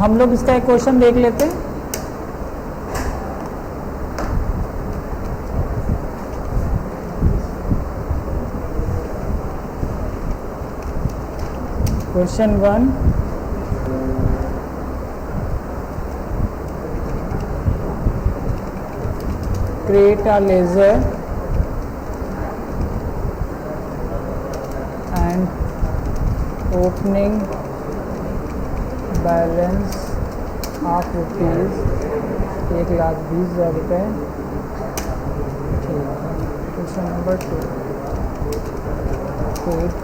हम लोग इसका एक क्वेश्चन देख लेते हैं। Question 1, create a ledger and opening balance of rupees 1,20,000 रुपये। ठीक है। Question number 2, create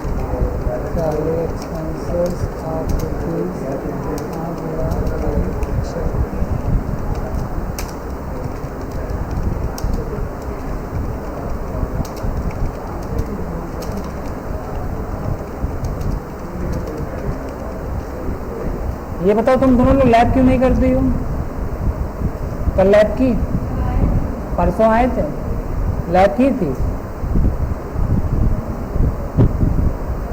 salary expenses of rupees 5,00,000। ये बताओ तुम दोनों लोग लैब क्यों नहीं करती हो? कल लैब की? परसों आए थे, लैब की थी?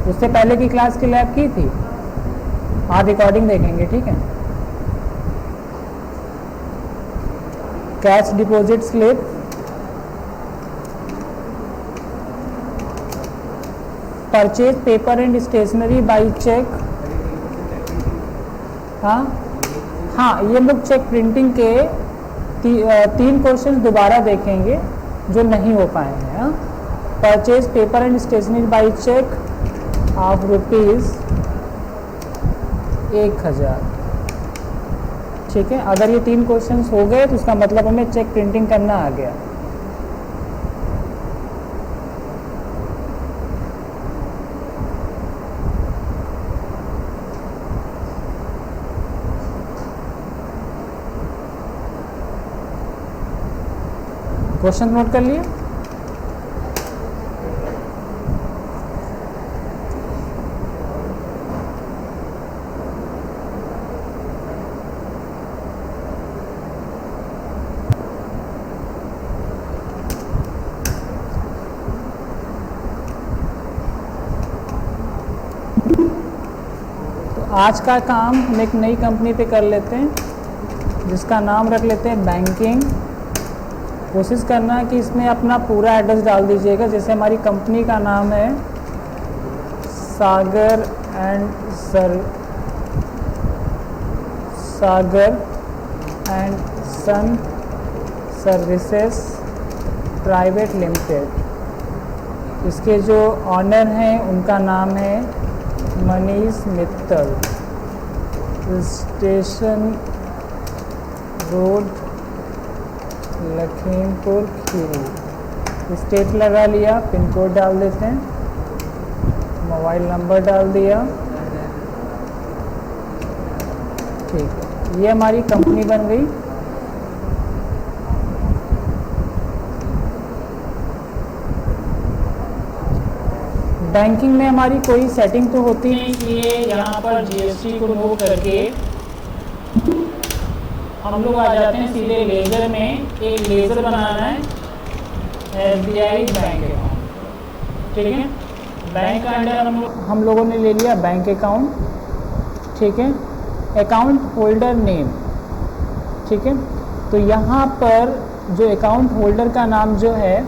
उससे पहले की क्लास की लैब की थी? हाँ, रिकॉर्डिंग देखेंगे, ठीक है। Cash deposit slip, purchase paper and stationery by cheque. हाँ हाँ, ये लोग चेक प्रिंटिंग के 3 क्वेश्चन दोबारा देखेंगे जो नहीं हो पाए हैं। Purchase paper and stationery by cheque of rupees 1,000। ठीक है, अगर ये 3 क्वेश्चन हो गए तो उसका मतलब हमें चेक प्रिंटिंग करना आ गया। क्वेश्चन नोट कर लिए? तो आज का काम हम एक नई कंपनी पे कर लेते हैं जिसका नाम रख लेते हैं बैंकिंग। कोशिश करना है कि इसमें अपना पूरा एड्रेस डाल दीजिएगा। जैसे हमारी कंपनी का नाम है Sagar and son services private limited. इसके जो ऑनर हैं उनका नाम है Manish Mittal. Station road Lakhimpur Kheri. State लगा लिया, पिन कोड डाल देते हैं, मोबाइल नंबर डाल दिया। ठीक है, ये हमारी कंपनी बन गई। बैंकिंग में हमारी कोई सेटिंग तो होती नहीं, इसलिए यहाँ पर जीएसटी को नो करके हम लोग आ जाते हैं सीधे लेजर में। एक लेजर बनाना है एसबीआई बैंक अकाउंट। ठीक है, बैंक का अंडर हम लोगों ने ले लिया बैंक अकाउंट। ठीक है, अकाउंट होल्डर नेम। ठीक है, तो यहाँ पर जो अकाउंट होल्डर का नाम जो है,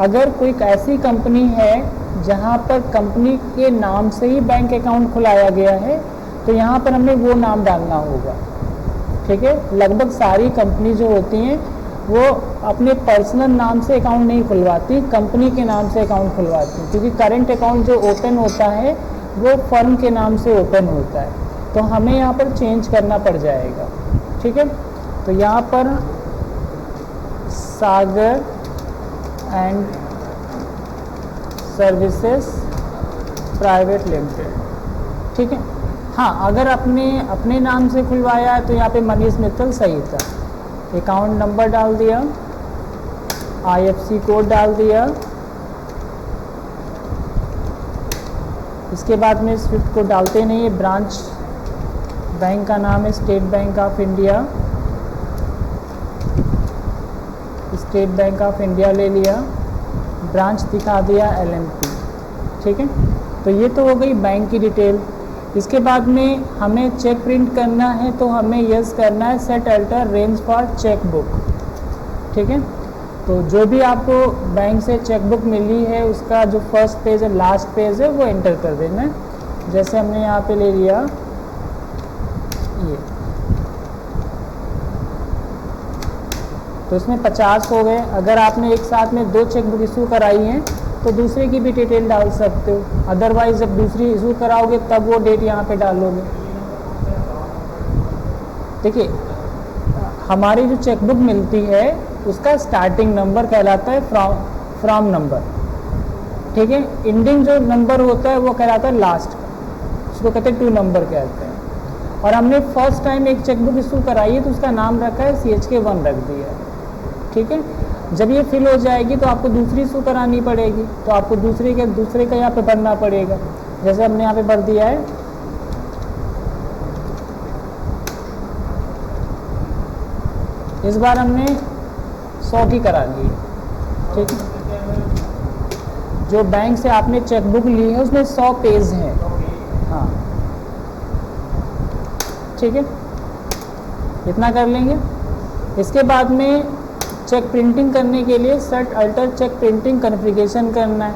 अगर कोई ऐसी कंपनी है जहाँ पर कंपनी के नाम से ही बैंक अकाउंट खुलाया गया है तो यहाँ पर हमें वो नाम डालना होगा। ठीक है, लगभग सारी कंपनी जो होती हैं वो अपने पर्सनल नाम से अकाउंट नहीं खुलवाती, कंपनी के नाम से अकाउंट खुलवाती हैं, क्योंकि करंट अकाउंट जो ओपन होता है वो फर्म के नाम से ओपन होता है। तो हमें यहाँ पर चेंज करना पड़ जाएगा। ठीक है, तो यहाँ पर सागर एंड सर्विसेज प्राइवेट लिमिटेड। ठीक है, हाँ, अगर अपने नाम से खुलवाया है तो यहाँ पे मनीष मित्तल सही था। अकाउंट नंबर डाल दिया, आईएफएससी कोड डाल दिया। इसके बाद में स्विफ्ट कोड डालते नहीं है। ब्रांच बैंक का नाम है state bank of India, state bank of India ले लिया, ब्रांच दिखा दिया एलएमपी। ठीक है, तो ये तो हो गई बैंक की डिटेल। इसके बाद में हमें चेक प्रिंट करना है तो हमें यस करना है set alter range for cheque book. ठीक है, तो जो भी आपको बैंक से चेक बुक मिली है उसका जो फर्स्ट पेज है, लास्ट पेज है, वो एंटर कर देना है। जैसे हमने यहाँ पे ले लिया ये, तो इसमें 50 हो गए। अगर आपने एक साथ में 2 चेक बुक इशू कराई हैं तो दूसरे की भी डिटेल डाल सकते हो, अदरवाइज जब दूसरी इशू कराओगे तब वो डेट यहाँ पे डालोगे। देखिए, हमारी जो चेकबुक मिलती है उसका स्टार्टिंग नंबर कहलाता है फ्रॉम नंबर। ठीक है, एंडिंग जो नंबर होता है वो कहलाता है लास्ट का, उसको कहते हैं 2 नंबर कहते हैं। और हमने फर्स्ट टाइम एक चेकबुक इशू कराई है तो उसका नाम रखा है CHK1 रख दिया है। ठीक है, जब ये फिल हो जाएगी तो आपको दूसरी इशू करानी पड़ेगी, तो आपको दूसरे का यहाँ पे भरना पड़ेगा। जैसे हमने यहाँ पे भर दिया है, इस बार हमने 100 की करा ली। ठीक है, जो बैंक से आपने चेकबुक ली है उसमें 100 पेज हैं। हाँ, ठीक है, इतना कर लेंगे। इसके बाद में चेक प्रिंटिंग करने के लिए set alter cheque printing configuration करना है।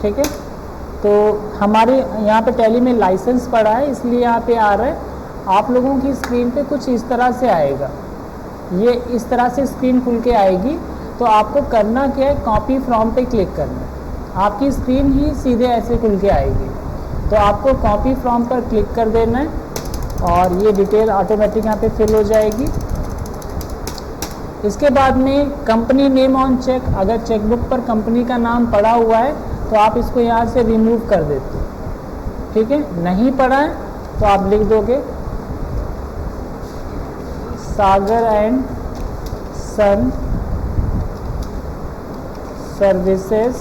ठीक है, तो हमारे यहाँ पे टैली में लाइसेंस पड़ा है इसलिए यहाँ पे आ रहा है। आप लोगों की स्क्रीन पे कुछ इस तरह से आएगा, ये इस तरह से स्क्रीन खुल के आएगी। तो आपको करना क्या है, कॉपी फ्रॉम पे क्लिक करना है। आपकी स्क्रीन ही सीधे ऐसे खुल के आएगी, तो आपको कॉपी फ्रॉम पर क्लिक कर देना है और ये डिटेल ऑटोमेटिक यहाँ पे फिल हो जाएगी। इसके बाद में कंपनी नेम ऑन चेक, अगर चेकबुक पर कंपनी का नाम पड़ा हुआ है तो आप इसको यहाँ से रिमूव कर देते हो। ठीक है, नहीं पड़ा है तो आप लिख दोगे Sagar and son services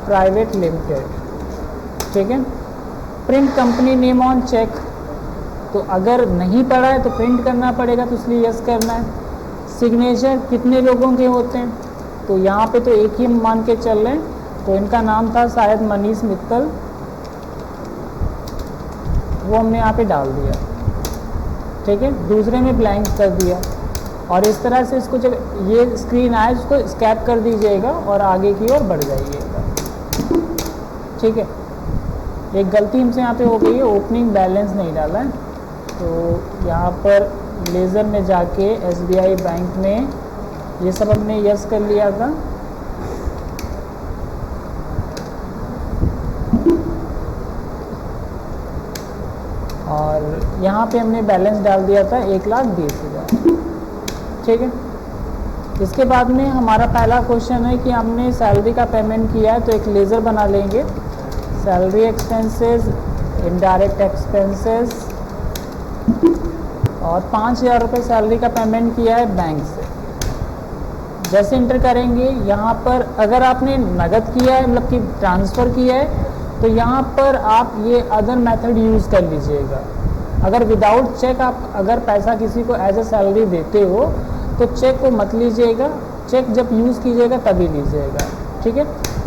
private limited. ठीक है, print company name on cheque, तो अगर नहीं पड़ा है तो प्रिंट करना पड़ेगा, तो इसलिए यस करना है। सिग्नेचर कितने लोगों के होते हैं, तो यहाँ पे तो एक ही मान के चल रहे हैं, तो इनका नाम था शायद मनीष मित्तल, वो हमने यहाँ पे डाल दिया। ठीक है, दूसरे में ब्लैंक कर दिया। और इस तरह से इसको जब ये स्क्रीन आए उसको स्कैप कर दीजिएगा और आगे की ओर बढ़ जाइएगा। ठीक है, एक गलती हमसे यहाँ पे हो गई है, ओपनिंग बैलेंस नहीं डाला है, तो यहाँ पर लेज़र में जाके SBI बैंक में ये सब हमने यस कर लिया था। और यहाँ पे हमने बैलेंस डाल दिया था 1,20,000। ठीक है, इसके बाद में हमारा पहला क्वेश्चन है कि हमने सैलरी का पेमेंट किया है, तो एक लेज़र बना लेंगे। सैलरी एक्सपेंसेस, इनडायरेक्ट एक्सपेंसेस, और 5,000 रुपये सैलरी का पेमेंट किया है बैंक से। जैसे इंटर करेंगे यहाँ पर, अगर आपने नगद किया है मतलब कि ट्रांसफ़र किया है तो यहाँ पर आप ये अदर मेथड यूज़ कर लीजिएगा। अगर विदाउट चेक आप अगर पैसा किसी को एज ए सैलरी देते हो तो चेक को मत लीजिएगा, चेक जब यूज़ कीजिएगा तभी लीजिएगा। ठीक है,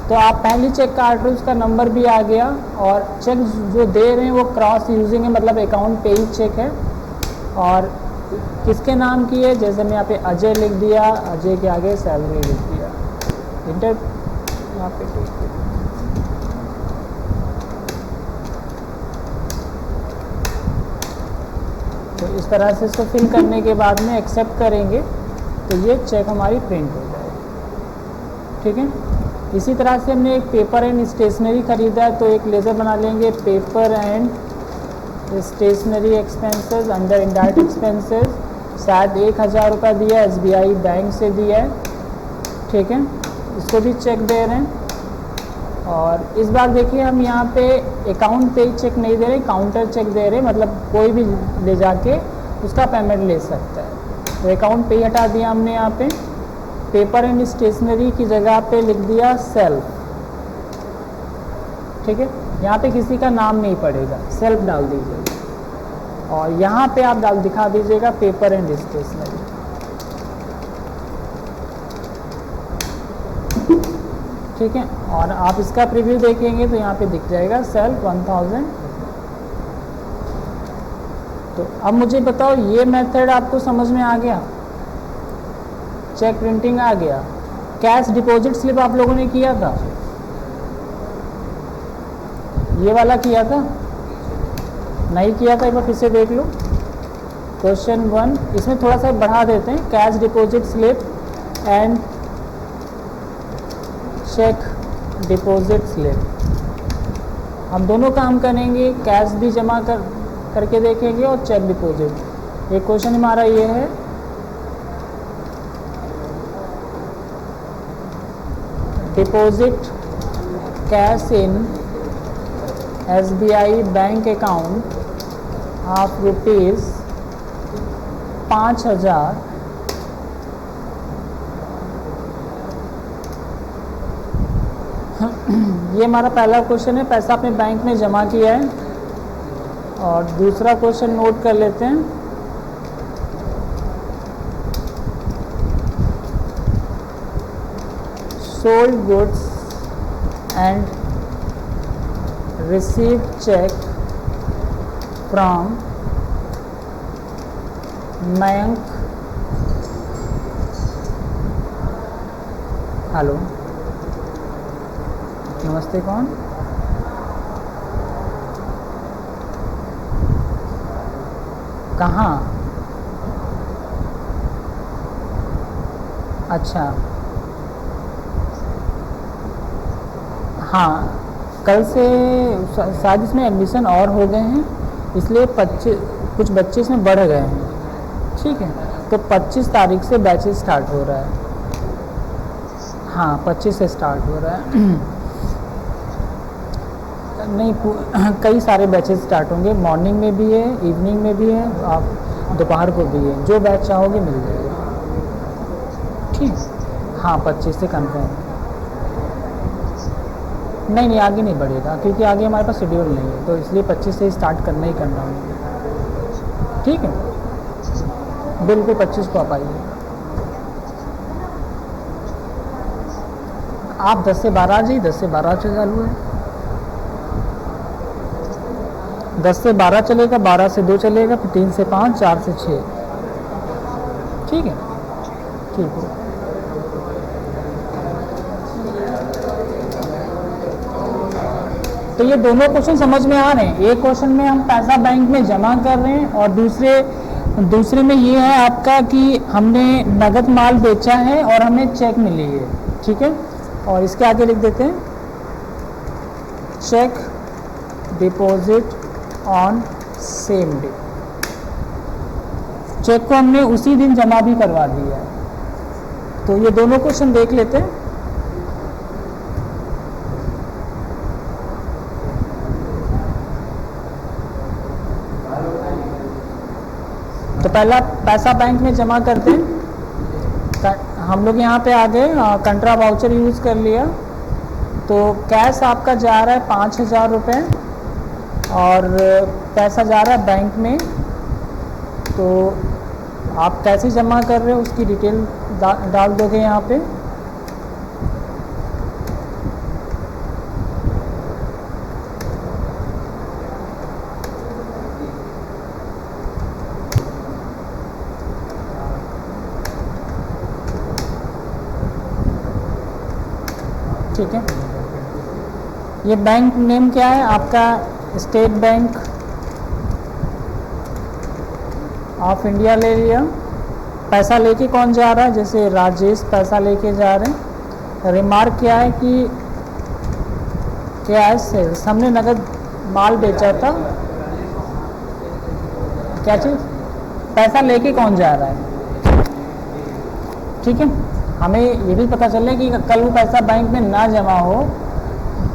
तो आप पहली चेक काट रहे हो, उसका नंबर भी आ गया, और चेक जो दे रहे हैं वो क्रॉस यूजिंग है, मतलब अकाउंट पे ही चेक है। और किसके नाम की है, जैसे मैं यहाँ पे अजय लिख दिया, अजय के आगे सैलरी लिख दिया, इंटर यहाँ पे क्लिक किया। तो इस तरह से इसको फिल करने के बाद में एक्सेप्ट करेंगे तो ये चेक हमारी प्रिंट हो जाएगी। ठीक है, इसी तरह से हमने एक पेपर एंड स्टेशनरी खरीदा है, तो एक लेज़र बना लेंगे, paper and stationery expenses under indirect expenses. शायद 1,000 रुपये दिया है, SBI बैंक से दिया है। ठीक है, इसको भी चेक दे रहे हैं। और इस बार देखिए हम यहाँ पे अकाउंट पे चेक नहीं दे रहे, काउंटर चेक दे रहे, मतलब कोई भी ले जाके उसका पेमेंट ले सकता है। तो अकाउंट पे ही हटा दिया हमने यहाँ पे। पेपर एंड स्टेशनरी की जगह पे लिख दिया सेल्फ। ठीक है, यहाँ पे किसी का नाम नहीं पड़ेगा, सेल्फ डाल दीजिएगा। और यहाँ पे आप दिखा दीजिएगा पेपर एंड स्टेशनरी। ठीक है, और आप इसका प्रीव्यू देखेंगे तो यहाँ पे दिख जाएगा सेल्फ 1000 तो अब मुझे बताओ ये मेथड आपको समझ में आ गया, चेक प्रिंटिंग आ गया। कैश डिपॉजिट स्लिप आप लोगों ने किया था, ये वाला किया था, नहीं किया था, एक बार फिर से देख लो। क्वेश्चन 1 इसमें थोड़ा सा बढ़ा देते हैं, cash deposit slip and cheque deposit slip. हम दोनों काम करेंगे, कैश भी जमा करके देखेंगे और चेक डिपॉजिट। एक क्वेश्चन हमारा ये है, deposit cash in SBI bank account of rupees 5,000 ये हमारा पहला क्वेश्चन है, पैसा अपने बैंक में जमा किया है। और दूसरा क्वेश्चन नोट कर लेते हैं, sold goods and receive cheque from Mayank. Hello, नमस्ते, कौन? कहाँ? अच्छा, हाँ, कल से शायद इसमें एडमिशन और हो गए हैं, इसलिए कुछ बच्चे इसमें बढ़ गए हैं। ठीक है, तो 25 तारीख से बैचेस स्टार्ट हो रहा है। हाँ, 25 से स्टार्ट हो रहा है। नहीं, कई सारे बैचेस स्टार्ट होंगे, मॉर्निंग में भी है, इवनिंग में भी है, आप दोपहर को भी है, जो बैच चाहोगे मिल जाएगा। ठीक, हाँ, 25 से कन्फर्म। नहीं, आगे नहीं बढ़ेगा, क्योंकि आगे हमारे पास शेड्यूल नहीं है, तो इसलिए 25 से स्टार्ट करना ही करना होगा। ठीक है, बिल्कुल 25 को आप आइए। आप 10 से 12 आ जाइए, 10 से 12 से चालू है, 10 से 12 चलेगा, 12 से 2 चलेगा, फिर 3 से 5, 4 से 6। ठीक है, ठीक है। तो ये दोनों क्वेश्चन समझ में आ रहे हैं। एक क्वेश्चन में हम पैसा बैंक में जमा कर रहे हैं, और दूसरे में ये है आपका कि हमने नगद माल बेचा है और हमें चेक मिली है। ठीक है, और इसके आगे लिख देते हैं, cheque deposit on same day. Cheque को हमने उसी दिन जमा भी करवा दिया है। तो ये दोनों क्वेश्चन देख लेते हैं। तो पहला पैसा बैंक में जमा करते हैं। हम लोग यहाँ पे आ गए, कंट्रा वाउचर यूज़ कर लिया। तो कैश आपका जा रहा है 5,000 रुपये, और पैसा जा रहा है बैंक में। तो आप कैसे जमा कर रहे हो उसकी डिटेल डाल दोगे यहाँ पे। ठीक है, ये बैंक नेम क्या है आपका? स्टेट बैंक ऑफ इंडिया ले लिया। पैसा लेके कौन जा रहा है? जैसे राजेश पैसा लेके जा रहे हैं। रिमार्क क्या है कि कैश सेल्स, हमने नगद माल बेचा था। क्या चीज़? पैसा लेके कौन जा रहा है। ठीक है, हमें ये भी पता चले कि कल वो पैसा बैंक में ना जमा हो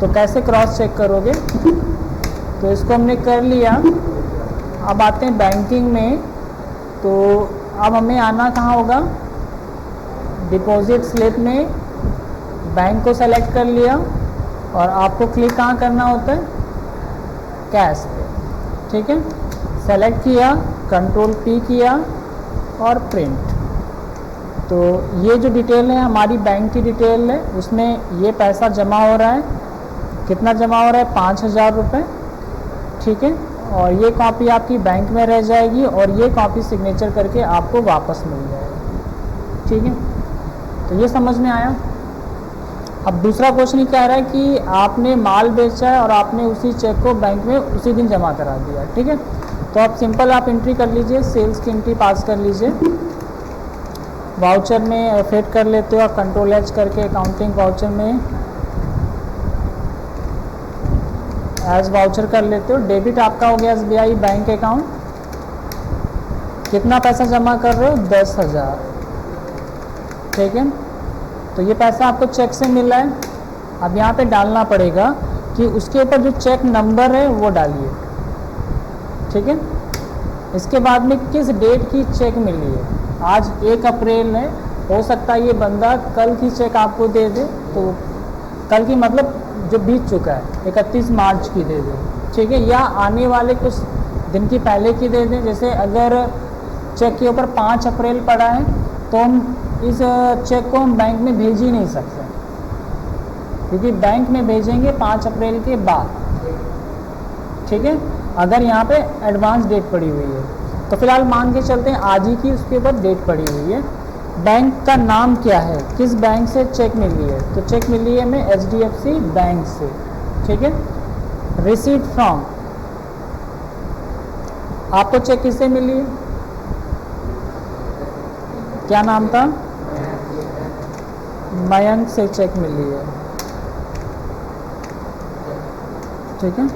तो कैसे क्रॉस चेक करोगे। तो इसको हमने कर लिया। अब आते हैं बैंकिंग में। तो अब हमें आना कहाँ होगा? डिपॉजिट स्लिप में बैंक को सेलेक्ट कर लिया, और आपको क्लिक कहाँ करना होता है? कैश पे। ठीक है, सेलेक्ट किया, कंट्रोल P किया और प्रिंट। तो ये जो डिटेल है हमारी बैंक की डिटेल है, उसमें ये पैसा जमा हो रहा है। कितना जमा हो रहा है? 5,000 रुपये। ठीक है, और ये कॉपी आपकी बैंक में रह जाएगी और ये कॉपी सिग्नेचर करके आपको वापस मिल जाएगी। ठीक है, तो ये समझ में आया। अब दूसरा क्वेश्चन कह रहा है कि आपने माल बेचा है और आपने उसी चेक को बैंक में उसी दिन जमा करा दिया। ठीक है, तो आप सिंपल आप एंट्री कर लीजिए, सेल्स की एंट्री पास कर लीजिए। वाउचर में फिट कर लेते हो आप, कंट्रोल एच करके अकाउंटिंग वाउचर में एज वाउचर कर लेते हो। डेबिट आपका हो गया SBI बैंक अकाउंट। कितना पैसा जमा कर रहे हो? 10,000। ठीक है, तो ये पैसा आपको चेक से मिला है। अब यहाँ पे डालना पड़ेगा कि उसके ऊपर जो चेक नंबर है वो डालिए। ठीक है, इसके बाद में किस डेट की चेक मिली है। आज 1 अप्रैल है, हो सकता है ये बंदा कल की चेक आपको दे दे, तो कल की मतलब जो बीत चुका है 31 मार्च की दे दे। ठीक है, या आने वाले कुछ दिन की पहले की दे दें। जैसे अगर चेक के ऊपर 5 अप्रैल पड़ा है तो हम इस चेक को हम बैंक में भेज ही नहीं सकते, क्योंकि बैंक में भेजेंगे 5 अप्रैल के बाद। ठीक है, अगर यहाँ पे एडवांस डेट पड़ी हुई है तो फिलहाल मान के चलते हैं आज ही की उसके ऊपर डेट पड़ी हुई है। बैंक का नाम क्या है, किस बैंक से चेक मिली है, तो चेक मिली है हमें HDFC बैंक से। ठीक है, रिसीट फ्रॉम, आपको चेक किससे मिली है, क्या नाम था, मयंक से चेक मिली है। ठीक है,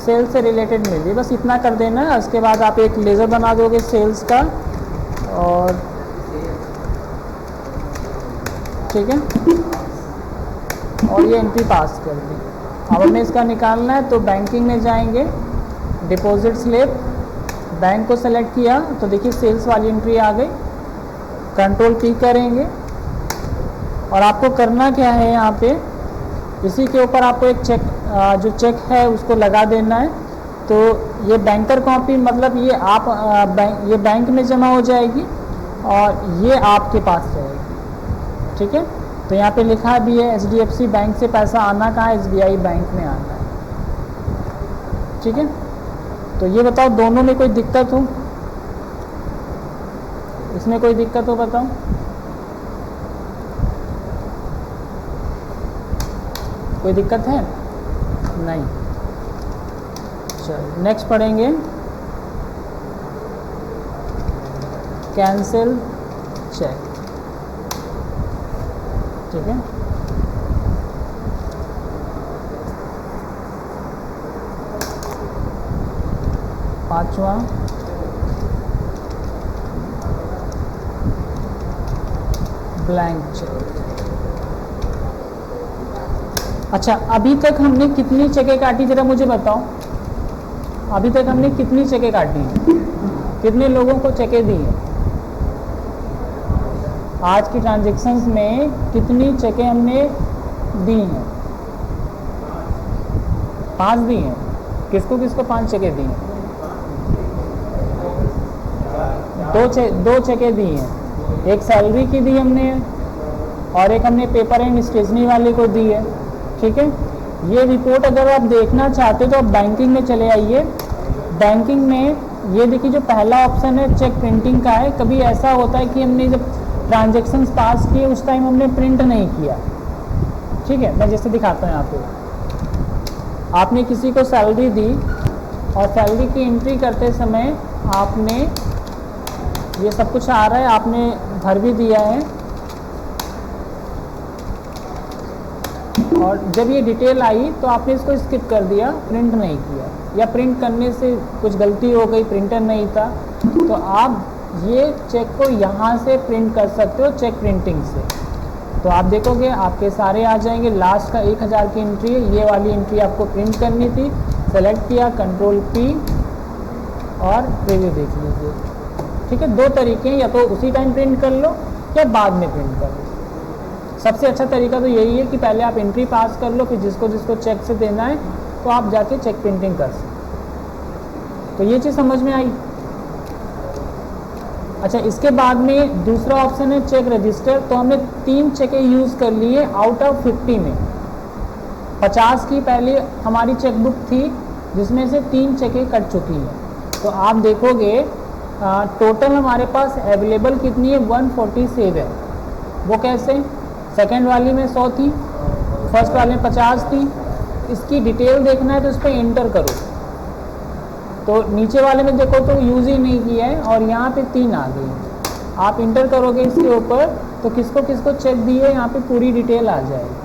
सेल्स से रिलेटेड मिली, बस इतना कर देना है। उसके बाद आप एक लेज़र बना दोगे सेल्स का, और ठीक है, और ये एंट्री पास कर दी। अब हमें इसका निकालना है तो बैंकिंग में जाएंगे, डिपॉजिट स्लिप, बैंक को सेलेक्ट किया तो देखिए सेल्स वाली एंट्री आ गई। कंट्रोल P करेंगे और आपको करना क्या है, यहाँ पे इसी के ऊपर आपको एक चेक जो चेक है उसको लगा देना है। तो ये बैंकर कॉपी मतलब ये आप ये बैंक में जमा हो जाएगी और ये आपके पास रहेगी। ठीक है, तो यहाँ पे लिखा भी है HDFC बैंक से पैसा आना कहाँ है, SBI बैंक में आना है। ठीक है, तो ये बताओ दोनों में कोई दिक्कत हो, इसमें कोई दिक्कत हो बताओ। कोई दिक्कत है? नहीं। चलो नेक्स्ट पढ़ेंगे कैंसिल चेक। ठीक है, पांचवा ब्लैंक चेक। अच्छा, अभी तक हमने कितनी चेकें काटी जरा मुझे बताओ। अभी तक हमने कितनी चेकें काटी हैं, कितने लोगों को चेकें दी हैं? आज की ट्रांजैक्शंस में कितनी चेकें हमने दी हैं? 5 दी हैं। किसको किसको 5 चेकें दी हैं? 2 चेकें दी हैं। एक सैलरी की दी हमने और एक हमने पेपर एंड स्टेशनरी वाले को दी है। ठीक है, ये रिपोर्ट अगर आप देखना चाहते हो तो आप बैंकिंग में चले आइए। बैंकिंग में ये देखिए जो पहला ऑप्शन है चेक प्रिंटिंग का है। कभी ऐसा होता है कि हमने जब ट्रांजैक्शंस पास किए उस टाइम हमने प्रिंट नहीं किया। ठीक है, मैं जैसे दिखाता हूँ यहाँ पे आपने किसी को सैलरी दी और सैलरी की एंट्री करते समय आपने ये सब कुछ आ रहा है, आपने भर भी दिया है और जब ये डिटेल आई तो आपने इसको स्किप कर दिया, प्रिंट नहीं किया, या प्रिंट करने से कुछ गलती हो गई, प्रिंटर नहीं था, तो आप ये चेक को यहाँ से प्रिंट कर सकते हो चेक प्रिंटिंग से। तो आप देखोगे आपके सारे आ जाएंगे। लास्ट का 1000 की एंट्री है, ये वाली एंट्री आपको प्रिंट करनी थी। सेलेक्ट किया, कंट्रोल P और प्रीव्यू देख लीजिए। ठीक है, 2 तरीके हैं, या तो उसी टाइम प्रिंट कर लो या बाद में प्रिंट कर लो। सबसे अच्छा तरीका तो यही है कि पहले आप एंट्री पास कर लो, फिर जिसको जिसको चेक से देना है तो आप जाके चेक प्रिंटिंग कर सकते। तो ये चीज़ समझ में आई। अच्छा, इसके बाद में दूसरा ऑप्शन है चेक रजिस्टर। तो हमने 3 चेकें यूज़ कर लिए आउट ऑफ 50 में। 50 की पहले हमारी चेकबुक थी जिसमें से 3 चेकें कट चुकी हैं। तो आप देखोगे टोटल हमारे पास अवेलेबल कितनी है, 147 है। वो कैसे, सेकंड वाली में 100 थी, फर्स्ट वाले में 50 थी। इसकी डिटेल देखना है तो इस पर इंटर करो, तो नीचे वाले में देखो तो यूज़ ही नहीं किया है और यहाँ पे 3 आ गई। आप इंटर करोगे इसके ऊपर तो किसको किसको चेक दी है यहाँ पे पूरी डिटेल आ जाएगी।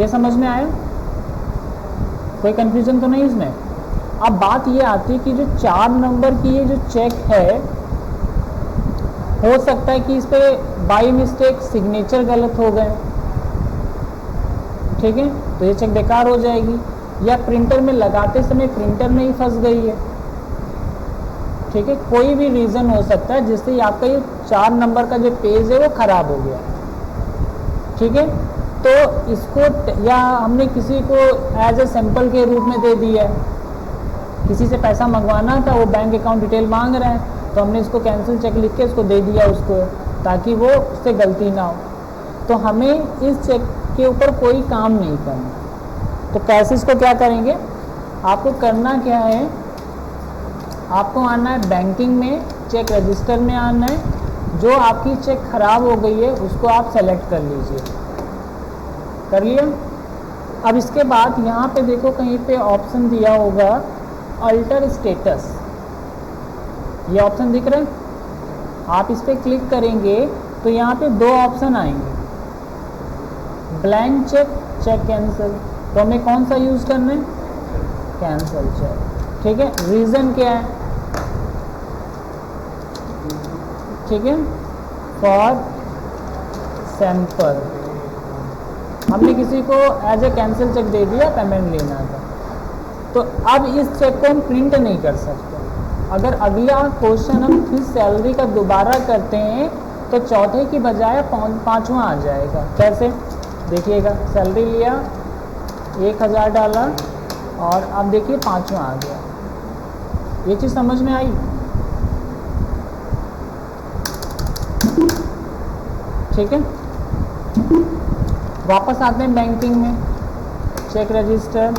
ये समझ में आया, कोई कंफ्यूजन तो नहीं इसमें। अब बात ये आती है कि जो 4 नंबर की ये जो चेक है, हो सकता है कि इस पे बाई मिस्टेक सिग्नेचर गलत हो गए, ठीक है, तो ये चेक बेकार हो जाएगी, या प्रिंटर में लगाते समय प्रिंटर में ही फंस गई है, ठीक है, कोई भी रीज़न हो सकता है जिससे आपका ये 4 नंबर का जो पेज है वो ख़राब हो गया, ठीक है। तो इसको या हमने किसी को एज ए सैंपल के रूप में दे दिया है, किसी से पैसा मंगवाना था, वो बैंक अकाउंट डिटेल मांग रहा है, तो हमने इसको कैंसिल चेक लिख के इसको दे दिया उसको, ताकि वो उससे गलती ना हो। तो हमें इस चेक के ऊपर कोई काम नहीं करना। तो कैसे इसको क्या करेंगे, आपको करना क्या है, आपको आना है बैंकिंग में, चेक रजिस्टर में आना है, जो आपकी चेक ख़राब हो गई है उसको आप सेलेक्ट कर लीजिए। कर लिया। अब इसके बाद यहाँ पे देखो कहीं पे ऑप्शन दिया होगा अल्टर स्टेटस, ये ऑप्शन दिख रहा है, आप इस पर क्लिक करेंगे तो यहाँ पे 2 ऑप्शन आएंगे, ब्लैंक चेक, चेक कैंसिल। तो हमें कौन सा यूज़ करना है, कैंसिल चेक, ठीक है। रीज़न क्या है, ठीक है, फॉर सैंपल, हमने किसी को एज ए कैंसिल चेक दे दिया, पेमेंट लेना था, तो अब इस चेक को हम प्रिंट नहीं कर सकते। अगर अगला क्वेश्चन हम फिर सैलरी का दोबारा करते हैं तो चौथे की बजाय 5वां आ जाएगा। कैसे, देखिएगा, सैलरी लिया, 1000 डाला और अब देखिए 5वां आ गया। ये चीज़ समझ में आई, ठीक है। वापस आते हैं बैंकिंग में, चेक रजिस्टर,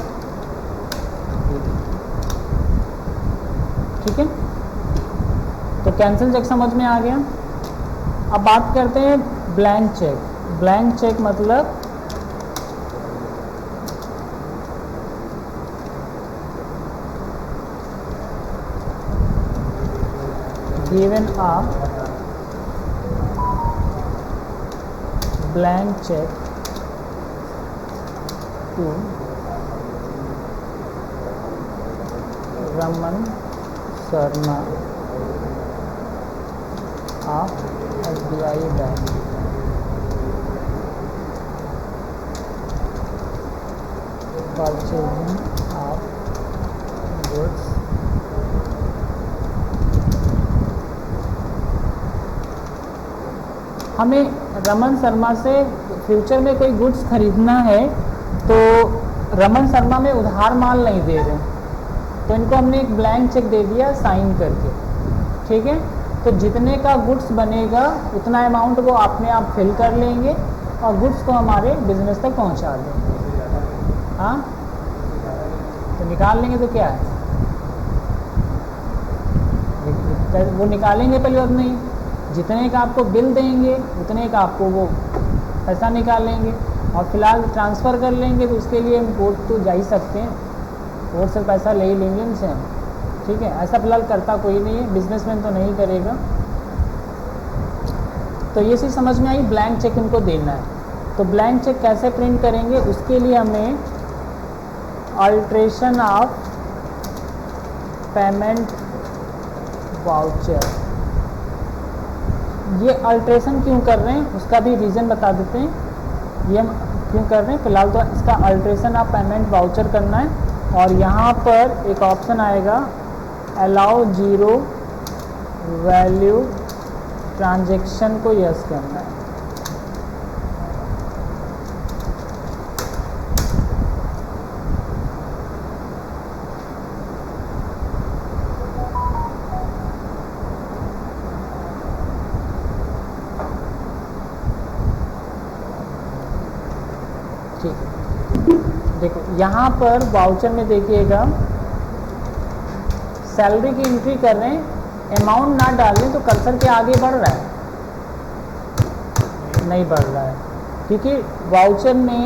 ठीक है। तो कैंसिल चेक समझ में आ गया। अब बात करते हैं ब्लैंक चेक। ब्लैंक चेक मतलब given a blank cheque to Raman Sharma of SBI bank, purchasing of goods हमें रमन शर्मा से फ्यूचर में कोई गुड्स खरीदना है, तो रमन शर्मा में उधार माल नहीं दे रहे, तो इनको हमने एक ब्लैंक चेक दे दिया साइन करके, ठीक है। तो जितने का गुड्स बनेगा उतना अमाउंट वो अपने आप फिल कर लेंगे और गुड्स को हमारे बिजनेस तक पहुंचा देंगे। हाँ, तो निकाल लेंगे तो क्या है, वो निकालेंगे पहले बात नहीं, जितने का आपको बिल देंगे उतने का आपको वो पैसा निकालेंगे और फिलहाल ट्रांसफ़र कर लेंगे, तो उसके लिए हम कोर्ट तो जा ही सकते हैं, कोर्ट से पैसा ले ही लेंगे उनसे हम, ठीक है। ऐसा फिलहाल करता कोई नहीं है, बिजनेसमैन तो नहीं करेगा। तो ये चीज़ समझ में आई, ब्लैंक चेक इनको देना है। तो ब्लैंक चेक कैसे प्रिंट करेंगे, उसके लिए हमें अल्ट्रेशन ऑफ पेमेंट वाउचर, ये अल्ट्रेशन क्यों कर रहे हैं उसका भी रीज़न बता देते हैं। ये हम क्यों कर रहे हैं, फ़िलहाल तो इसका अल्ट्रेशन ऑफ पेमेंट वाउचर करना है, और यहाँ पर एक ऑप्शन आएगा अलाउ जीरो वैल्यू ट्रांजैक्शन को यस करना है। ठीक है, देखो यहाँ पर वाउचर में देखिएगा सैलरी की एंट्री कर रहे हैं, अमाउंट ना डालें तो कर्सर के आगे बढ़ रहा है, नहीं बढ़ रहा है, क्योंकि वाउचर में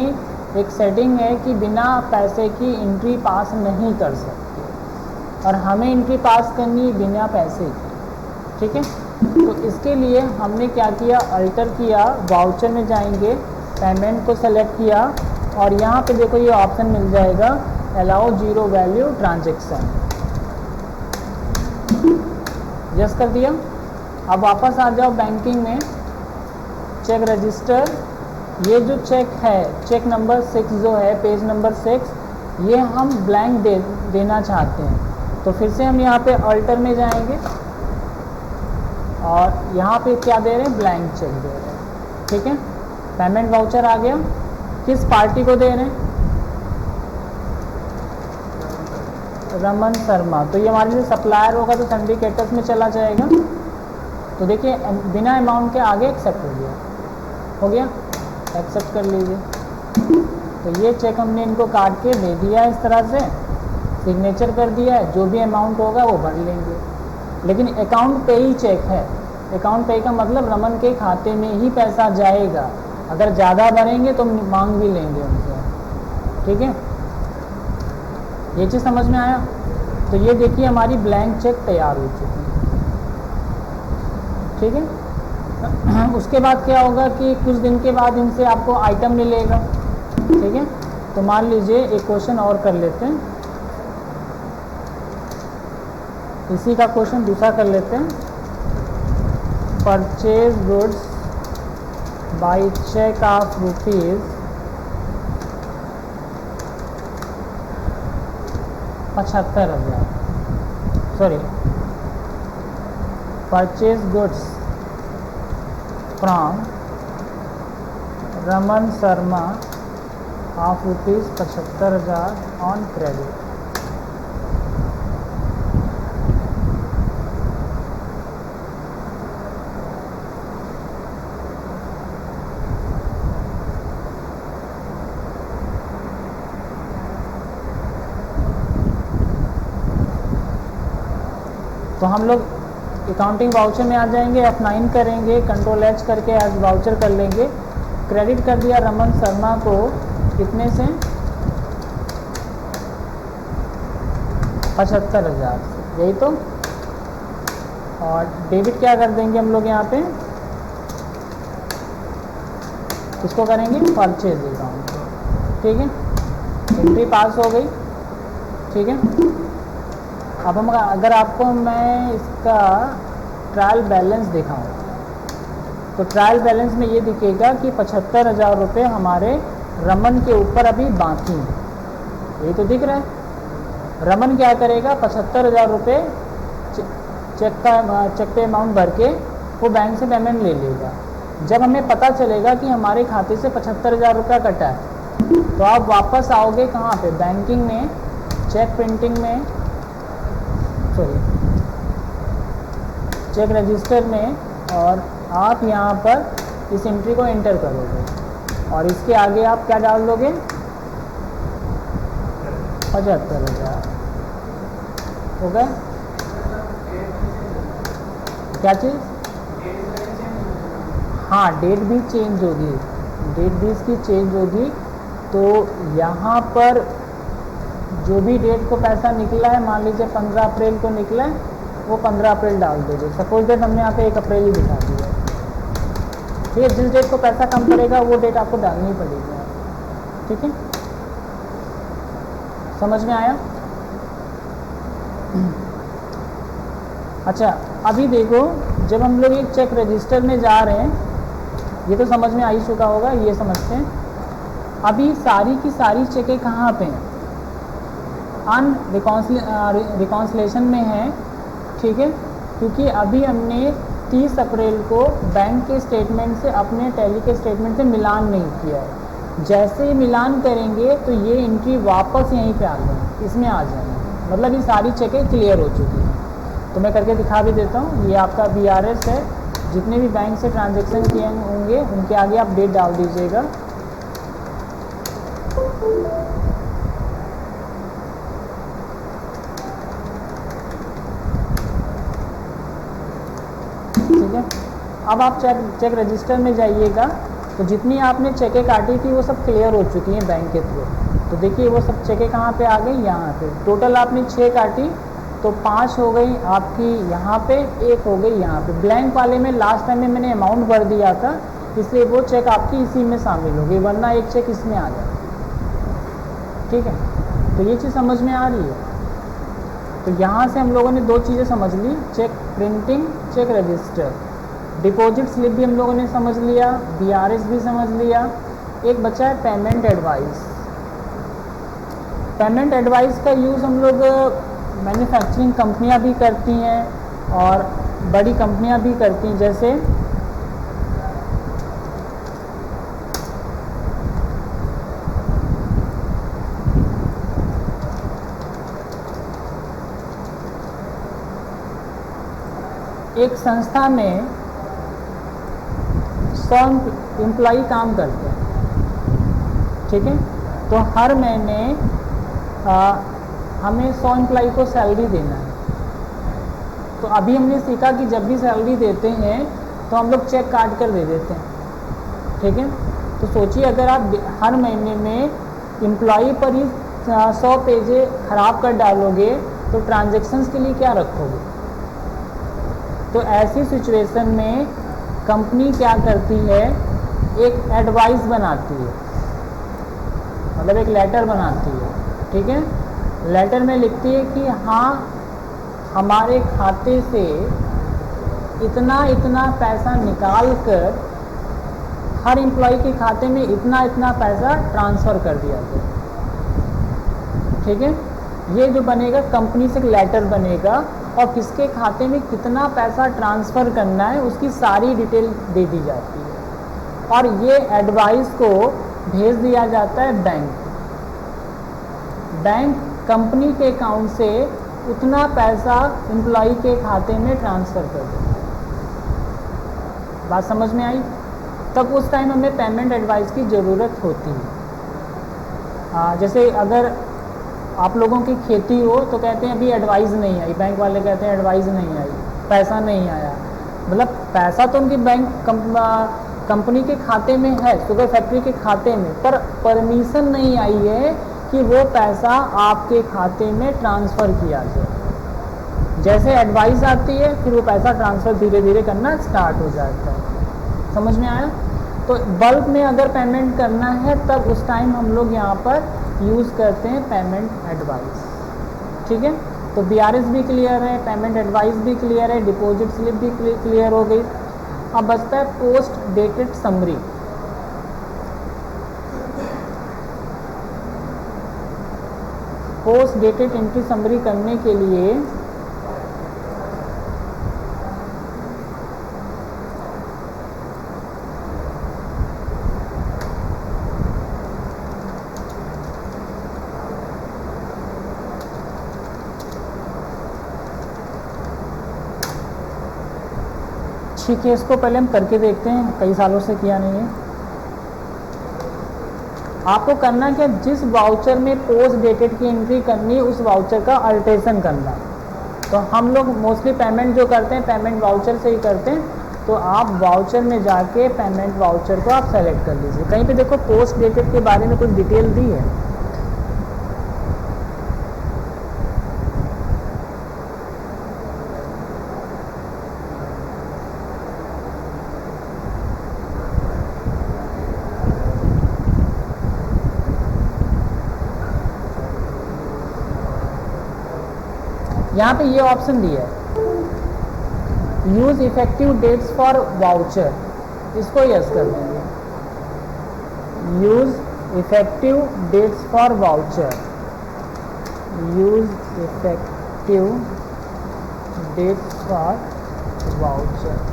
एक सेटिंग है कि बिना पैसे की एंट्री पास नहीं कर सकते और हमें एंट्री पास करनी है बिना पैसे की। ठीक है, तो इसके लिए हमने क्या किया, अल्टर किया, वाउचर में जाएंगे, पेमेंट को सेलेक्ट किया और यहाँ पे देखो ये ऑप्शन मिल जाएगा allow zero value transaction, yes कर दिया। अब वापस आ जाओ बैंकिंग में, चेक रजिस्टर, ये जो चेक है, चेक नंबर 6 जो है, पेज नंबर 6, ये हम ब्लैंक देना चाहते हैं। तो फिर से हम यहाँ पे अल्टर में जाएंगे और यहाँ पे क्या दे रहे हैं, ब्लैंक चेक दे रहे हैं। ठीक है, पेमेंट वाउचर आ गया, किस पार्टी को दे रहे हैं, रमन शर्मा, तो ये हमारे लिए सप्लायर होगा तो सिंडिकेटर्स में चला जाएगा। तो देखिए बिना अमाउंट के आगे एक्सेप्ट हो गया, एक्सेप्ट कर लीजिए। तो ये चेक हमने इनको काट के दे दिया इस तरह से, सिग्नेचर कर दिया है, जो भी अमाउंट होगा वो भर लेंगे। लेकिन अकाउंट पे ही चेक है, अकाउंट पे का मतलब रमन के खाते में ही पैसा जाएगा, अगर ज़्यादा भरेंगे तो मांग भी लेंगे उनसे। ठीक है, ये चीज़ समझ में आया। तो ये देखिए हमारी ब्लैंक चेक तैयार हो चुकी है। ठीक है, उसके बाद क्या होगा कि कुछ दिन के बाद इनसे आपको आइटम मिलेगा। ठीक है, तो मान लीजिए एक क्वेश्चन और कर लेते हैं, इसी का क्वेश्चन दूसरा कर लेते हैं। Purchase goods by cheque of ₹75,000, sorry, purchase goods from Raman Sharma of ₹75,000 on credit. तो हम लोग अकाउंटिंग वाउचर में आ जाएंगे, F9 करेंगे, कंट्रोल H करके एज वाउचर कर लेंगे। क्रेडिट कर दिया रमन शर्मा को कितने से, 75,000 से, यही तो। और डेबिट क्या कर देंगे हम लोग यहाँ पे, किसको करेंगे, परचेज अकाउंट। ठीक है, एंट्री पास हो गई। ठीक है, अब हम अगर आपको मैं इसका ट्रायल बैलेंस दिखाऊं तो ट्रायल बैलेंस में ये दिखेगा कि 75,000 रुपये हमारे रमन के ऊपर अभी बाकी हैं, ये तो दिख रहा है। रमन क्या करेगा, 75,000 रुपये चेक पे अमाउंट भर के वो बैंक से पेमेंट ले लेगा। जब हमें पता चलेगा कि हमारे खाते से 75,000 रुपया कटा है तो आप वापस आओगे कहाँ पे, बैंकिंग में, चेक प्रिंटिंग में, सॉरी चेक रजिस्टर में, और आप यहाँ पर इस एंट्री को एंटर करोगे और इसके आगे आप क्या डाल दोगे, 75,000 हो गए। क्या चीज़, हाँ डेट भी चेंज होगी, डेट भी इसकी चेंज होगी। तो यहाँ पर जो भी डेट को पैसा निकला है, मान लीजिए 15 अप्रैल को निकला है, वो 15 अप्रैल डाल दोगे। सपोज डेट हमने यहाँ पे 1 अप्रैल ही दिखा दी है। ठीक है, जिस डेट को पैसा कम पड़ेगा वो डेट आपको डालनी पड़ेगी। ठीक है, समझ में आया। अच्छा, अभी देखो जब हम लोग एक चेक रजिस्टर में जा रहे हैं, ये तो समझ में आ ही चुका होगा, ये समझते हैं। अभी सारी की सारी चेकें कहाँ पे हैं, रिकॉन्सिलेशन में है। ठीक है, क्योंकि अभी हमने 30 अप्रैल को बैंक के स्टेटमेंट से अपने टैली के स्टेटमेंट से मिलान नहीं किया है। जैसे ही मिलान करेंगे तो ये एंट्री वापस यहीं पे आ जाएगी, इसमें आ जाएंगे, मतलब ये सारी चेकें क्लियर हो चुकी हैं। तो मैं करके दिखा भी देता हूँ। ये आपका BRS है, जितने भी बैंक से ट्रांजेक्शन किए होंगे उनके आगे आप डेट डाल दीजिएगा। ठीक है। अब आप चेक रजिस्टर में जाइएगा, तो जितनी आपने चेकें काटी थी वो सब क्लियर हो चुकी हैं बैंक के थ्रू। तो देखिए वो सब चेकें कहाँ पे आ गई, यहाँ पे। टोटल आपने 6 काटी, तो 5 हो गई आपकी यहाँ पे, 1 हो गई यहाँ पे। ब्लैंक वाले में लास्ट टाइम में मैंने अमाउंट भर दिया था, इसलिए वो चेक आपकी इसी में शामिल होगी, वरना एक चेक इसमें आ जाए। ठीक है, तो ये चीज़ समझ में आ रही है। तो यहाँ से हम लोगों ने 2 चीज़ें समझ ली, cheque printing, cheque register. Deposit slip भी हम लोगों ने समझ लिया, बीआरएस भी समझ लिया। एक बचा है पेमेंट एडवाइस। पेमेंट एडवाइस का यूज़ हम लोग मैन्युफैक्चरिंग कंपनियां भी करती हैं और बड़ी कंपनियां भी करती हैं। जैसे एक संस्था में 100 एम्प्लॉई काम करते हैं, ठीक है। तो हर महीने हमें 100 एम्प्लॉई को सैलरी देना है। तो अभी हमने सीखा कि जब भी सैलरी देते हैं तो हम लोग चेक काट कर दे देते हैं, ठीक है। तो सोचिए अगर आप हर महीने में एम्प्लॉई पर ही 100 पेजे ख़राब कर डालोगे तो ट्रांजैक्शंस के लिए क्या रखोगे। तो ऐसी सिचुएशन में कंपनी क्या करती है, एक एडवाइस बनाती है, मतलब एक लेटर बनाती है, ठीक है। लेटर में लिखती है कि हाँ हमारे खाते से इतना इतना पैसा निकाल कर हर एम्प्लॉय के खाते में इतना इतना पैसा ट्रांसफ़र कर दिया गया, ठीक है। ये जो बनेगा कंपनी से एक लेटर बनेगा और किसके खाते में कितना पैसा ट्रांसफ़र करना है उसकी सारी डिटेल दे दी जाती है और ये एडवाइस को भेज दिया जाता है बैंक कंपनी के अकाउंट से उतना पैसा एम्प्लॉय के खाते में ट्रांसफ़र कर देता है। बात समझ में आई। तब उस टाइम हमें पेमेंट एडवाइस की ज़रूरत होती है। जैसे अगर आप लोगों की खेती हो तो कहते हैं अभी एडवाइस नहीं आई, बैंक वाले कहते हैं एडवाइस नहीं आई, पैसा नहीं आया। मतलब पैसा तो उनकी बैंक कंपनी के खाते में है, शुगर फैक्ट्री के खाते में, पर परमिशन नहीं आई है कि वो पैसा आपके खाते में ट्रांसफ़र किया जाए। जैसे एडवाइस आती है फिर वो पैसा ट्रांसफ़र धीरे धीरे करना स्टार्ट हो जाता है। समझ में आया। तो बल्क में अगर पेमेंट करना है तब उस टाइम हम लोग यहाँ पर यूज़ करते हैं पेमेंट एडवाइस, ठीक है। तो बीआरएस भी क्लियर है, पेमेंट एडवाइस भी क्लियर है, डिपॉजिट स्लिप भी क्लियर हो गई। अब बचता है post dated summary. Post dated entry summary करने के लिए ठीक है, इसको पहले हम करके देखते हैं, कई सालों से किया नहीं है। आपको करना क्या, जिस वाउचर में पोस्ट डेटेड की एंट्री करनी है उस वाउचर का अल्ट्रेशन करना है। तो हम लोग मोस्टली पेमेंट जो करते हैं पेमेंट वाउचर से ही करते हैं। तो आप वाउचर में जाके पेमेंट वाउचर को आप सेलेक्ट कर लीजिए। कहीं पे देखो पोस्ट डेटेड के बारे में कुछ डिटेल दी है, यहाँ पे ये ऑप्शन दिया है use effective dates for voucher, इसको यस कर देंगे। Use effective dates for voucher, use effective dates for voucher.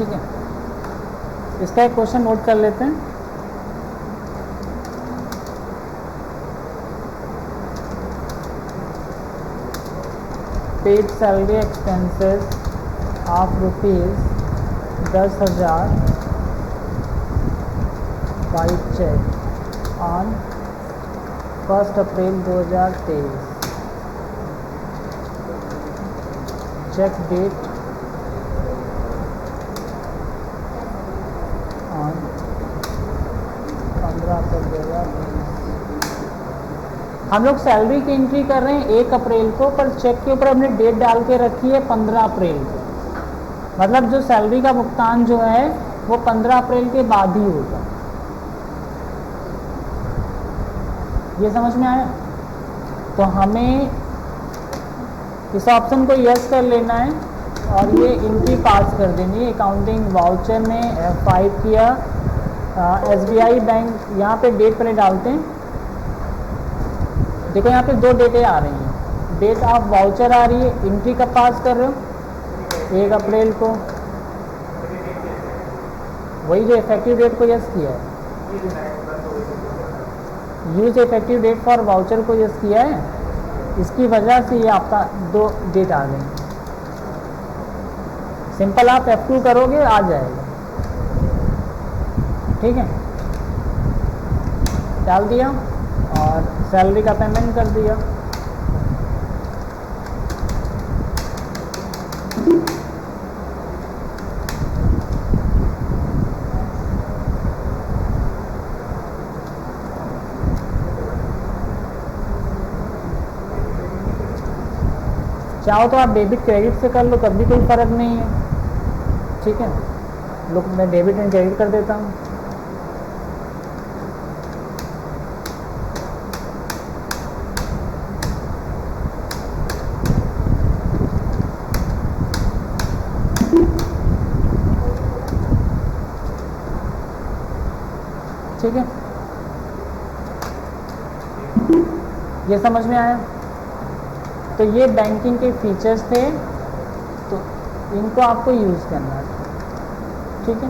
ठीक है, इसका एक क्वेश्चन नोट कर लेते हैं। Paid salary expenses of ₹10,000 by cheque on 1 April 2023। Cheque date on 15 April 2023। हम लोग सैलरी की एंट्री कर रहे हैं 1 अप्रैल को, पर चेक के ऊपर हमने डेट डाल के रखी है 15 अप्रैल को। मतलब जो सैलरी का भुगतान जो है वो 15 अप्रैल के बाद ही होगा। ये समझ में आया? तो हमें इस ऑप्शन को यस कर लेना है और ये एंट्री पास कर देनी है। अकाउंटिंग वाउचर में F5 किया, SBI बैंक, यहाँ पे डेट पहले डालते हैं। देखो यहाँ पे 2 डेटें आ रही हैं, डेट ऑफ वाउचर आ रही है, एंट्री कब पास कर रहे हो 1 अप्रैल को, वही जो इफेक्टिव डेट को यस किया है, use effective date for voucher को यस किया है, इसकी वजह से ये आपका 2 डेट आ गई। सिंपल आप F2 करोगे आ जाएगा, ठीक है। डाल दिया और सैलरी का पेमेंट कर दिया। चाहो तो आप डेबिट क्रेडिट से कर लो, तब भी कोई फ़र्क नहीं है, ठीक है। लोग मैं डेबिट एंड क्रेडिट कर देता हूँ। ठीक है, ये समझ में आया? तो ये बैंकिंग के फीचर्स थे, तो इनको आपको यूज़ करना है, ठीक है।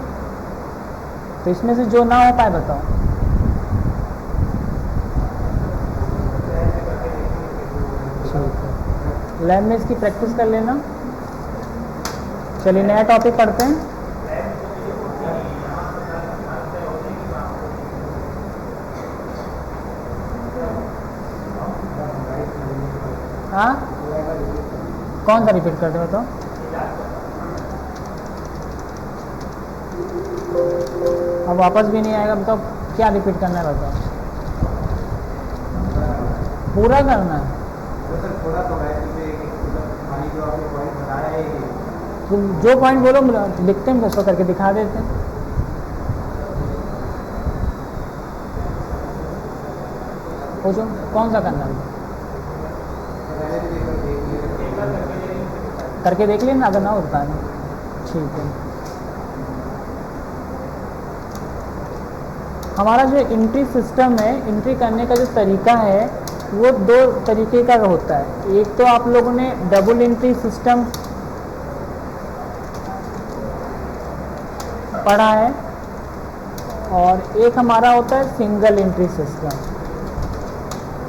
तो इसमें से जो ना हो पाए बताओ। ठीक है, लैब में इसकी प्रैक्टिस कर लेना। चलिए नया टॉपिक पढ़ते हैं। हाँ, कौन सा रिपीट करते हो? तो अब वापस भी नहीं आएगा, बताओ क्या रिपीट करना है, बताओ। पूरा करना है तो जो पॉइंट बोलो लिखते हैं, उसको करके दिखा देते हैं। पूछो कौन सा करना है, करके देख लेना, अगर ना होता है। ठीक है, हमारा जो एंट्री सिस्टम है, एंट्री करने का जो तरीका है वो 2 तरीके का होता है। एक तो आप लोगों ने डबल एंट्री सिस्टम पढ़ा है, और एक हमारा होता है सिंगल एंट्री सिस्टम,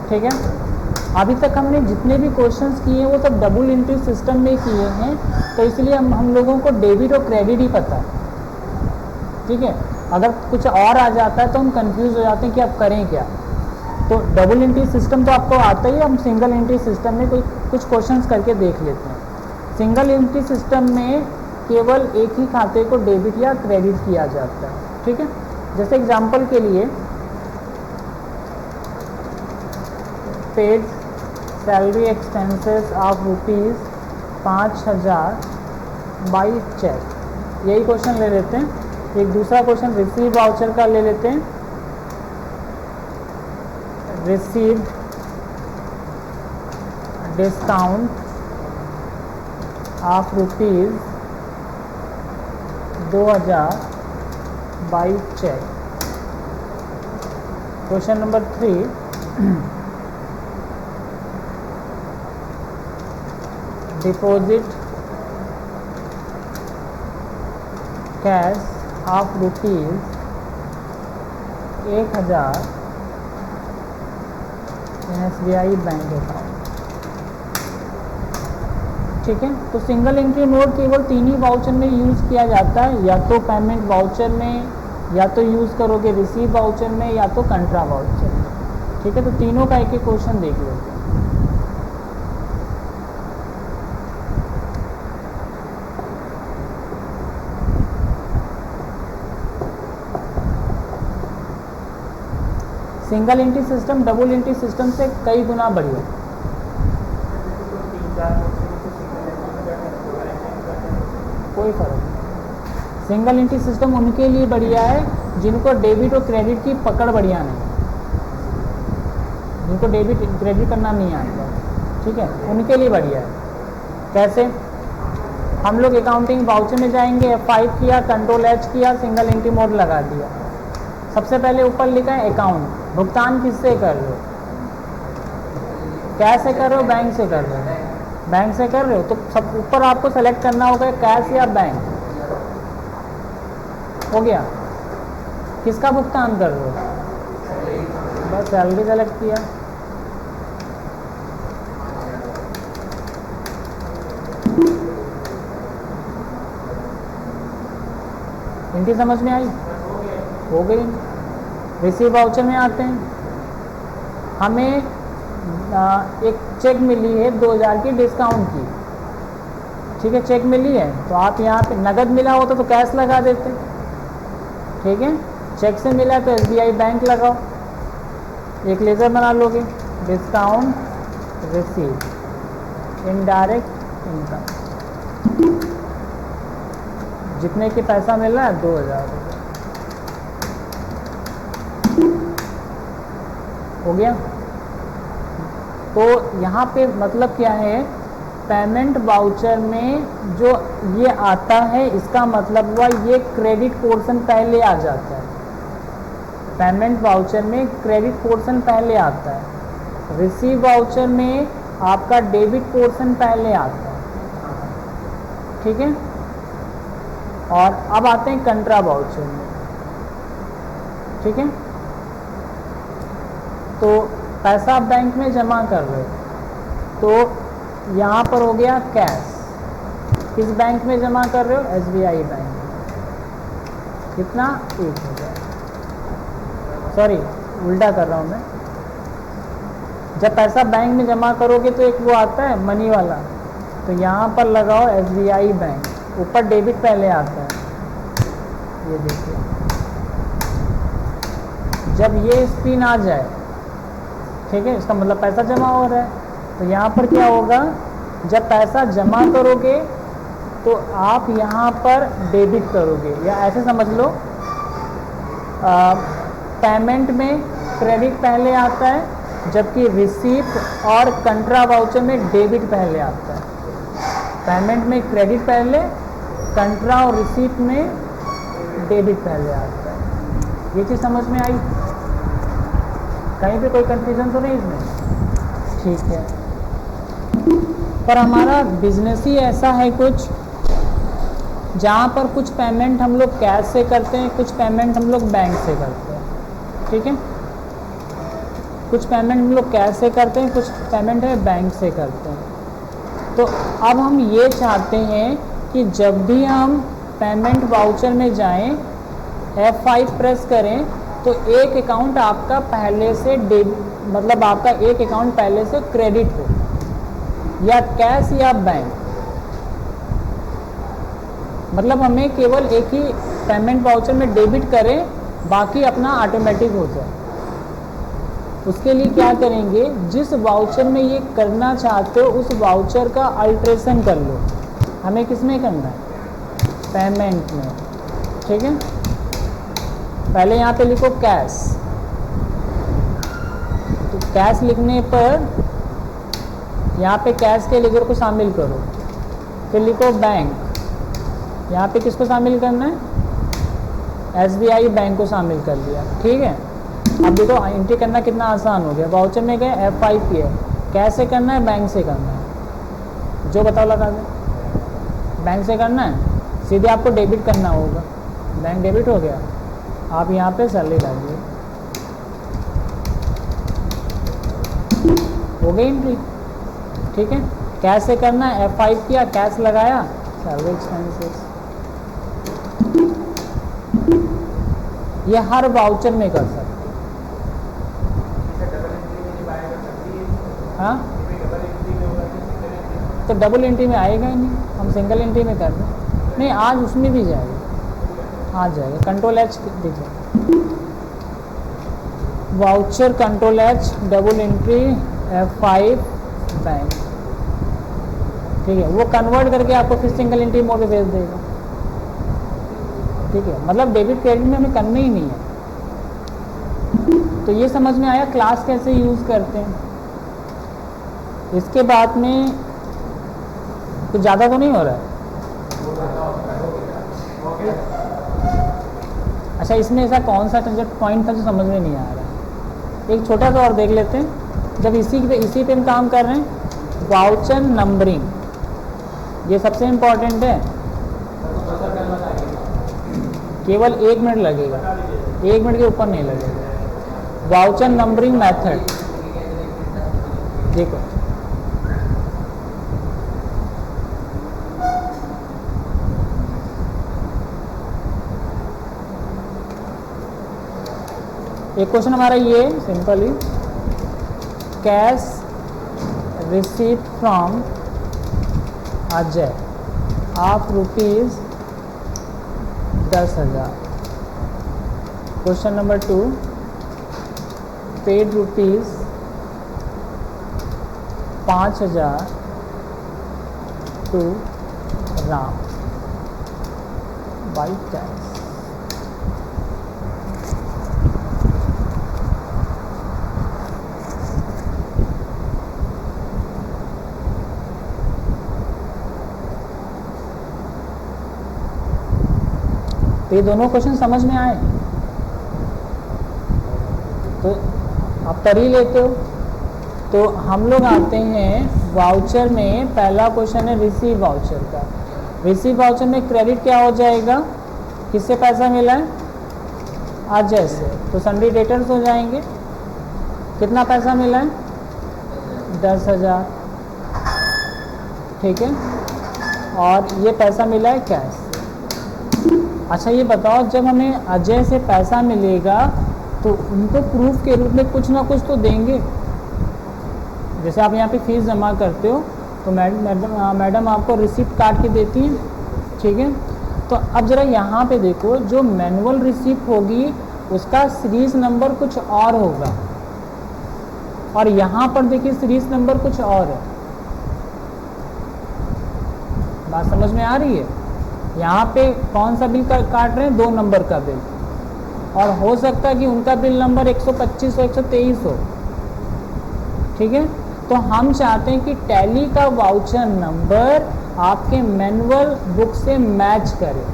ठीक है। अभी तक हमने जितने भी क्वेश्चंस किए वो सब डबल एंट्री सिस्टम में किए हैं, तो इसलिए हम लोगों को डेबिट और क्रेडिट ही पता है, ठीक है। अगर कुछ और आ जाता है तो हम कंफ्यूज हो जाते हैं कि अब करें क्या। तो डबल एंट्री सिस्टम तो आपको आता ही है, हम सिंगल एंट्री सिस्टम में कुछ क्वेश्चंस करके देख लेते हैं। सिंगल एंट्री सिस्टम में केवल एक ही खाते को डेबिट या क्रेडिट किया जाता है, ठीक है। जैसे एग्जांपल के लिए paid salary expenses of ₹5,000 by cheque, यही क्वेश्चन ले लेते हैं। एक दूसरा क्वेश्चन रिसीव वाउचर का ले लेते हैं। Receive discount of ₹2,000 by cheque. Question number 3, deposit cash of rupees 1000 in SBI bank account. ठीक है, तो सिंगल एंट्री मोड केवल 3 ही वाउचर में यूज़ किया जाता है, या तो पेमेंट वाउचर में, या तो यूज़ करोगे रिसीव वाउचर में, या तो कंट्रा वाउचर में। ठीक है, तो तीनों का एक एक क्वेश्चन देख लेते हैं। Single entry system double entry system से कई गुना बढ़िया। कोई फर्क नहीं। सिंगल एंट्री सिस्टम उनके लिए बढ़िया है जिनको डेबिट और क्रेडिट की पकड़ बढ़िया नहीं, जिनको डेबिट क्रेडिट करना नहीं आता। ठीक है, उनके लिए बढ़िया है। कैसे? हम लोग अकाउंटिंग वाउचर में जाएंगे, F5 किया, Ctrl+H किया, सिंगल एंट्री मोड लगा दिया। सबसे पहले ऊपर लिखा है अकाउंट, भुगतान किससे कर रहे हो? कैश से कर रहे हो, बैंक से कर रहे हो? बैंक से कर रहे हो तो सब ऊपर आपको सेलेक्ट करना होगा कैश या बैंक। हो गया? किसका भुगतान कर रहे हो? बस सैलरी सेलेक्ट किया। इनकी समझ में आई? हो गई। रिसीव वाउचर में आते हैं। हमें एक चेक मिली है 2000 की डिस्काउंट की। ठीक है, चेक मिली है तो आप यहाँ पे नगद मिला होता तो कैश लगा देते। ठीक है, चेक से मिला तो SBI बैंक लगाओ, एक लेज़र बना लोगे, डिस्काउंट रिसीव इनडायरेक्ट इनकम। जितने के पैसा मिल रहा है 2000 रुपये। हो गया? तो यहाँ पे मतलब क्या है, पेमेंट वाउचर में जो ये आता है इसका मतलब हुआ ये क्रेडिट पोर्शन पहले आ जाता है। पेमेंट वाउचर में क्रेडिट पोर्शन पहले आता है, रिसीव वाउचर में आपका डेबिट पोर्शन पहले आता है। ठीक है, और अब आते हैं कंट्रा वाउचर में। ठीक है, तो पैसा आप बैंक में जमा कर रहे हो तो यहाँ पर हो गया कैश। किस बैंक में जमा कर रहे हो? SBI bank. कितना? 1000। सॉरी, उल्टा कर रहा हूँ मैं। जब पैसा बैंक में जमा करोगे तो एक वो आता है मनी वाला, तो यहाँ पर लगाओ SBI बैंक, ऊपर डेबिट पहले आता है। ये देखिए, जब ये स्क्रीन आ जाए, ठीक है, इसका मतलब पैसा जमा हो रहा है। तो यहाँ पर क्या होगा, जब पैसा जमा करोगे तो आप यहाँ पर डेबिट करोगे, या ऐसे समझ लो पेमेंट में क्रेडिट पहले आता है, जबकि रिसीप्ट और कंट्रा वाउचर में डेबिट पहले आता है। पेमेंट में क्रेडिट पहले, कंट्रा और रिसीप्ट में डेबिट पहले आता है। ये चीज़ समझ में आई? कहीं पे कोई कंफ्यूजन तो नहीं इसमें? ठीक है, पर हमारा बिजनेस ही ऐसा है कुछ, जहाँ पर कुछ पेमेंट हम लोग कैश से करते हैं, कुछ पेमेंट हम लोग बैंक से करते हैं। ठीक है, कुछ पेमेंट हम लोग कैश से करते हैं, कुछ पेमेंट है बैंक से करते हैं। तो अब हम ये चाहते हैं कि जब भी हम पेमेंट वाउचर में जाएं, F5 प्रेस करें तो एक अकाउंट आपका पहले से मतलब आपका एक अकाउंट पहले से क्रेडिट हो, या कैश या बैंक। मतलब हमें केवल एक ही पेमेंट वाउचर में डेबिट करें, बाकी अपना ऑटोमेटिक हो जाए। उसके लिए क्या करेंगे, जिस वाउचर में ये करना चाहते हो उस वाउचर का अल्ट्रेशन कर लो। हमें किस में करना है? पेमेंट में। ठीक है, पहले यहाँ पे लिखो कैश, तो कैश लिखने पर यहाँ पे कैश के लेजर को शामिल करो, फिर लिखो बैंक। यहाँ पे किसको शामिल करना है? SBI बैंक को शामिल कर लिया। ठीक है, अब देखो एंट्री करना कितना आसान हो गया। वाउचर में गए, F5 किया, कैसे करना है, बैंक से करना है, जो बताओ लगा दे। बैंक से करना है, सीधे आपको डेबिट करना होगा। बैंक डेबिट हो गया, आप यहाँ पे सैलरी डालिए, हो गई एंट्री। ठीक है, कैश से करना है, F5 किया, कैश लगाया, सैलरी एक्सपेंसेस। ये हर वाउचर में कर सकते। हाँ, तो डबल एंट्री में आएगा ही नहीं, हम सिंगल एंट्री में कर दें। नहीं, आज उसमें भी जाएगा, आ जाएगा। कंट्रोल एच देखिए, voucher control H, double entry, F5 bank. ठीक है, वो कन्वर्ट करके आपको फिर सिंगल एंट्री मोड पे भेज देगा। ठीक है, मतलब डेबिट क्रेडिट में हमें करना ही नहीं है। तो ये समझ में आया क्लास कैसे यूज़ करते हैं। इसके बाद में कुछ ज़्यादा तो नहीं हो रहा है। अच्छा, इसमें ऐसा कौन सा पॉइंट था जो समझ में नहीं आ रहा। एक छोटा सा और देख लेते हैं। जब इसी पे हम काम कर रहे हैं, वाउचर नंबरिंग, ये सबसे इम्पोर्टेंट है। केवल 1 मिनट लगेगा, 1 मिनट के ऊपर नहीं लगेगा। वाउचर नंबरिंग मेथड देखो, एक क्वेश्चन हमारा ये simply, cash receipt from Ajay of ₹10,000। Question number 2, paid ₹5,000 to Ram by cash. तो ये दोनों क्वेश्चन समझ में आए तो आप कर ही लेते हो। तो हम लोग आते हैं वाउचर में, पहला क्वेश्चन है रिसीव वाउचर का। रिसीव वाउचर में क्रेडिट क्या हो जाएगा, किससे पैसा मिला है, अजय से, तो सन्डी डेटर्स हो जाएंगे। कितना पैसा मिला है, 10,000। ठीक है, और ये पैसा मिला है कैश। अच्छा, ये बताओ, जब हमें अजय से पैसा मिलेगा तो उनको प्रूफ के रूप में कुछ ना कुछ तो देंगे। जैसे आप यहाँ पे फीस जमा करते हो तो मैडम आपको रिसिप्ट काट के देती हैं। ठीक है, तो अब ज़रा यहाँ पे देखो, जो मैनुअल रिसिप्ट होगी उसका सीरीज़ नंबर कुछ और होगा, और यहाँ पर देखिए सीरीज़ नंबर कुछ और है। बात समझ में आ रही है। यहाँ पे कौन सा बिल काट रहे हैं, 2 नंबर का बिल, और हो सकता है कि उनका बिल नंबर 125 हो, 123 हो। ठीक है, तो हम चाहते हैं कि टैली का वाउचर नंबर आपके मैनुअल बुक से मैच करे।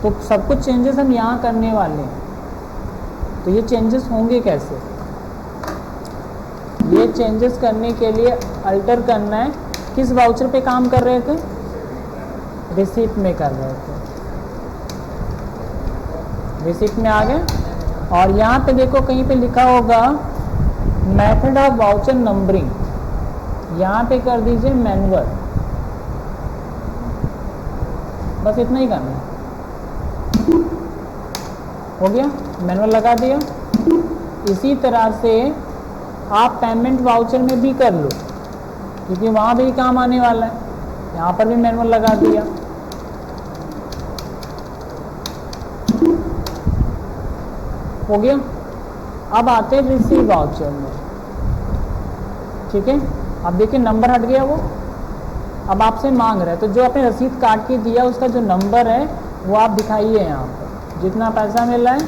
तो सब कुछ चेंजेस हम यहाँ करने वाले हैं। तो ये चेंजेस होंगे कैसे, ये चेंजेस करने के लिए अल्टर करना है। किस वाउचर पे काम कर रहे थे, रिसीप्ट में कर रहे थे। रिसीप्ट में आ गए, और यहाँ पे देखो कहीं पे लिखा होगा मेथड ऑफ वाउचर नंबरिंग, यहाँ पे कर दीजिए मैनुअल। बस इतना ही करना है, हो गया, मैनुअल लगा दिया। इसी तरह से आप पेमेंट वाउचर में भी कर लो, क्योंकि वहाँ भी काम आने वाला है। यहाँ पर भी मैनुअल लगा दिया। हो गया। अब आते हैं रिसीव वाउचर में। ठीक है, अब देखिए नंबर हट गया वो, अब आपसे मांग रहा है, तो जो आपने रसीद काट के दिया उसका जो नंबर है वो आप दिखाइए यहाँ पर, जितना पैसा मिला है।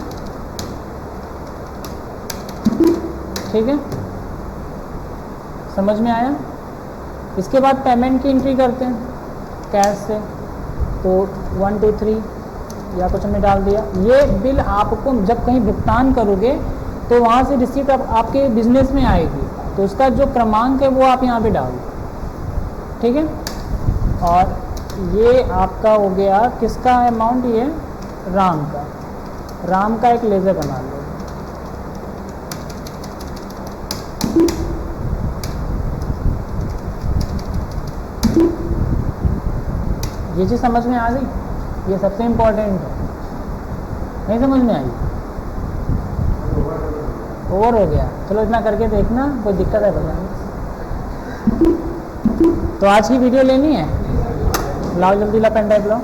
ठीक है, समझ में आया। इसके बाद पेमेंट की एंट्री करते हैं कैश से, तो 1 2 3 या कुछ हमने डाल दिया। ये बिल आपको जब कहीं भुगतान करोगे तो वहाँ से रिसीप्ट आपके बिजनेस में आएगी, तो उसका जो क्रमांक है वो आप यहाँ पे डाल दो। ठीक है, और ये आपका हो गया किसका अमाउंट, ये राम का एक लेज़र बना लो। ये चीज़ समझ में आ गई, ये सबसे इम्पोर्टेंट है। नहीं समझ में आई, ओवर हो गया। चलो इतना करके देखना, कोई दिक्कत है बताना। तो आज की वीडियो लेनी है, लाओ जल्दी ला पेन ड्राइव लो।